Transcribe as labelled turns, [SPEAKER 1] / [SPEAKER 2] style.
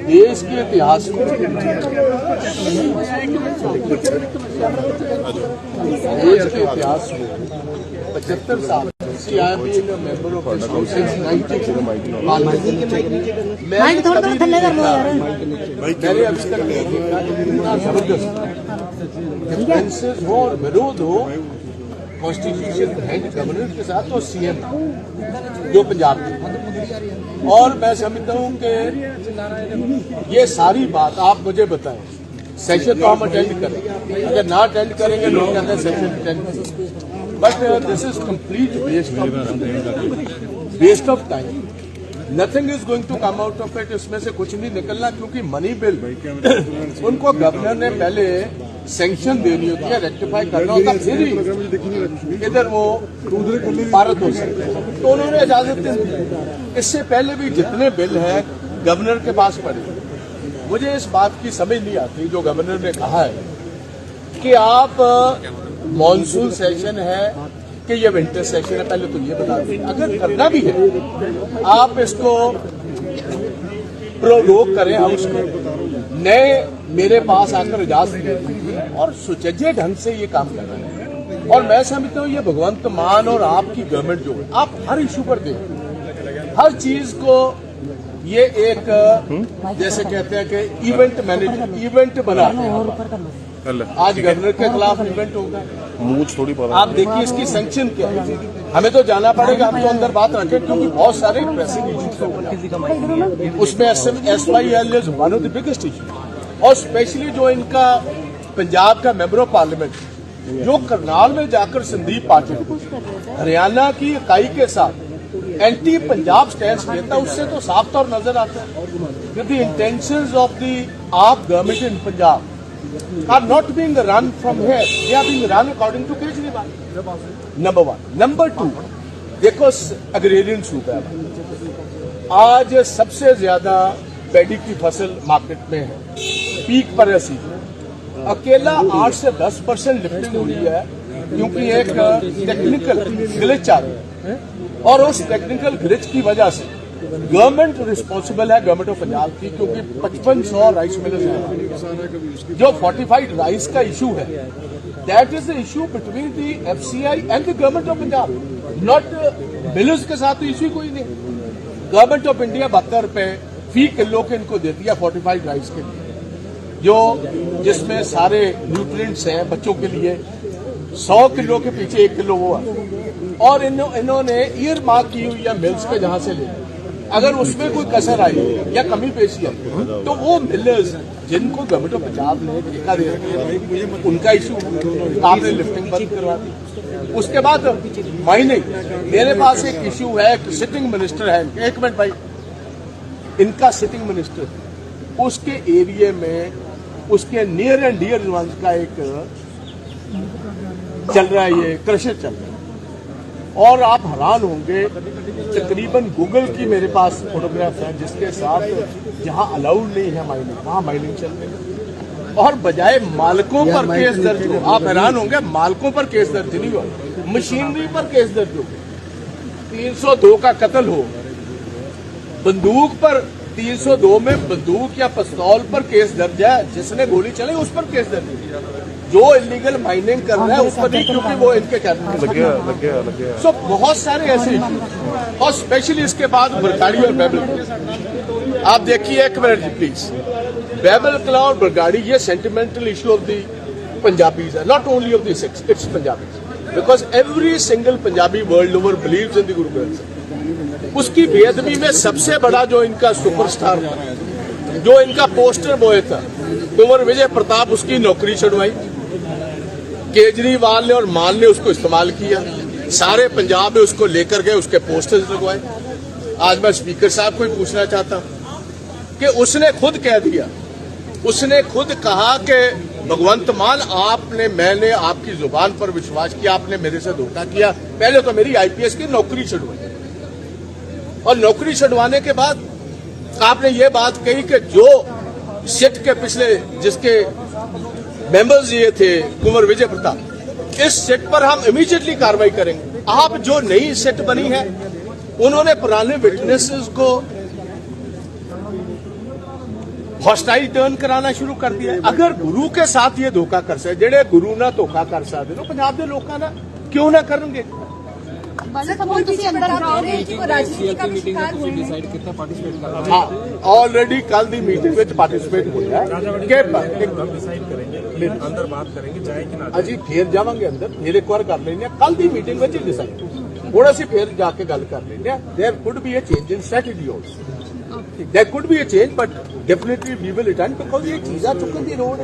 [SPEAKER 1] देश के इतिहास में देश के इतिहास में 75 साल मेंबर ऑफ मैंने अभी तक नहीं देखा इतना जबरदस्त डिफरेंसेस हो और विरोध हो कॉन्स्टिट्यूशन हेड गवर्नर के साथ तो सीएम जो पंजाब के। और मैं समझता हूं कि ये सारी बात आप मुझे बताएं, सेशन तो हम अटेंड करें, अगर ना अटेंड करेंगे लोग कहते हैं session attend, but this is complete waste of time. Nothing is going to come out of it, इसमें से कुछ नहीं निकलना, क्योंकि मनी बिल उनको गवर्नर ने पहले सैंक्शन देनी होती है, रेक्टिफाई करना होता, फिर ही इधर वो पारित हो सकते हैं, तो उन्होंने इजाजत दे दी। इससे पहले भी जितने बिल हैं गवर्नर के पास पड़े, मुझे इस बात की समझ नहीं आती जो गवर्नर ने कहा है कि आप मॉनसून सेशन है कि ये विंटर सेशन है, पहले तो ये बता दें। अगर करना भी है आप इसको प्रोरोग करें, हाउस में नए मेरे पास आकर इजाजत और सुचज्जे ढंग से ये काम कर रहे हैं। और मैं समझता हूँ ये भगवंत मान और आपकी गवर्नमेंट जो है, आप हर इशू पर देखें, हर चीज को ये एक जैसे कहते हैं कि इवेंट बना आज गवर्नर के खिलाफ इवेंट होगा, थोड़ी आप देखिए इसकी सैंक्शन क्या है। हमें तो जाना पड़ेगा, हम तो अंदर बात रखें, क्योंकि बहुत सारे प्रेसिंग इश्यूज उसमें SYL is one of the biggest issue. और स्पेशली जो इनका पंजाब का मेंबर ऑफ पार्लियामेंट जो करनाल में जाकर संदीप पाटिल हरियाणा की इकाई के साथ एंटी पंजाब स्टैंड लेता, उससे तो साफ तौर नजर आता है द इंटेंशंस ऑफ द आप government in Punjab are not being run from here, they are being run according to Kejriwal. Number one. Number two, देखो अग्रेरियन सूबा है, आज सबसे ज्यादा पैडी की फसल मार्केट में है, पीक पर है सीजन, अकेला 8 से 10% लिफ्टिंग हुई है, क्योंकि एक टेक्निकल ग्लिच आ रही है, और उस टेक्निकल ग्लिच की वजह से गवर्नमेंट रिस्पॉन्सिबल है, गवर्नमेंट ऑफ पंजाब की, क्योंकि 5500 राइस मिलर्स हैं। जो फोर्टिफाइड राइस का इशू है, that is the issue between the FCI and the government of Punjab, not millers के साथ तो इशू कोई नहीं। गवर्नमेंट ऑफ इंडिया 72 रुपए फी किलो के इनको देती है फोर्टिफाइड राइस के लिए, जो जिसमें सारे न्यूट्रिएंट्स हैं बच्चों के लिए। 100 किलो के पीछे 1 किलो वो है, और इन्होंने ईयर मार्क की हुई है मिल्स के जहां से ले, अगर उसमें कोई कसर आई या कमी पेशी आई तो वो मिलर्स जिनको गवर्नमेंट ऑफ पंजाब ने ठेका दे रखा है उनका इशू, आपने लिफ्टिंग बंद करवा दी। उसके बाद माइनिंग, मेरे पास एक इशू है, सिटिंग मिनिस्टर है, एक मिनट भाई, इनका सिटिंग मिनिस्टर उसके एरिया में उसके नियर एंड डियर वंस का एक चल रहा है, ये क्रशर चल रहा है, और आप हैरान होंगे, तकरीबन गूगल की मेरे पास फोटोग्राफ है जिसके साथ जहां अलाउड नहीं है माइनिंग, वहां माइनिंग चल रही है, और बजाय मालिकों पर केस दर्ज हो, आप हैरान होंगे, मालिकों पर केस दर्ज नहीं हो, मशीनरी पर केस दर्ज हो, 302 का कत्ल हो, बंदूक पर 302 में बंदूक या पिस्तौल पर केस दर्ज है, जिसने गोली चलाई उस पर केस दर्ज है, जो इलीगल माइनिंग कर रहा है उस पर नहीं, क्योंकि वो इनके कैबिनेट लग गया। सो बहुत सारे ऐसे इशू, और स्पेशली इसके बाद बरगाड़ी और बैबल, आप देखिए, एक मिनट प्लीज, बैबल कला और बरगाड़ी, ये sentimental issue of the Punjabis है, not only of the Sikhs, it's Punjabis, because every single Punjabi world over believes in the Guru Granth. उसकी बेअदबी में सबसे बड़ा जो इनका सुपरस्टार था, जो इनका पोस्टर बॉय था, कुंवर विजय प्रताप, उसकी नौकरी छुड़वाई केजरीवाल ने और मान ने उसको इस्तेमाल किया, सारे पंजाब में उसको लेकर गए, उसके पोस्टर्स लगवाए। आज मैं स्पीकर साहब को ही पूछना चाहता हूं कि उसने खुद कह दिया, उसने खुद कहा कि भगवंत मान आपने, मैंने आपकी जुबान पर विश्वास किया, आपने मेरे से धोखा किया, पहले तो मेरी IPS की नौकरी छुड़वाई, और नौकरी छुड़वाने के बाद आपने ये बात कही कि जो सिट के पिछले जिसके मेंबर्स ये थे कुंवर विजय प्रताप, इस सिट पर हम इमीडिएटली कार्रवाई करेंगे। आप जो नई सिट बनी है, उन्होंने पुराने विटनेसेस को हॉस्टाइल टर्न कराना शुरू कर दिया। अगर गुरु के साथ ये धोखा कर सकते, जेडे गुरु ना धोखा कर सकते हो पंजाब के लोगों ना क्यों ना करनगे। हाँ, ऑलरेडी कल दी मीटिंग में पार्टिसिपेट होया
[SPEAKER 2] अंदर बात करेंगे जाए कि ना
[SPEAKER 1] अजी फिर जावांगे अंदर, फिर एक बार कर लेंगे कल दी मीटिंग में डिसाइड हुण असीं फिर जाके गल कर लेंगे। There could be a change in strategy also, there could be a change but definitely we will attend because ये चीज़ां चुकन दी लोड़ है।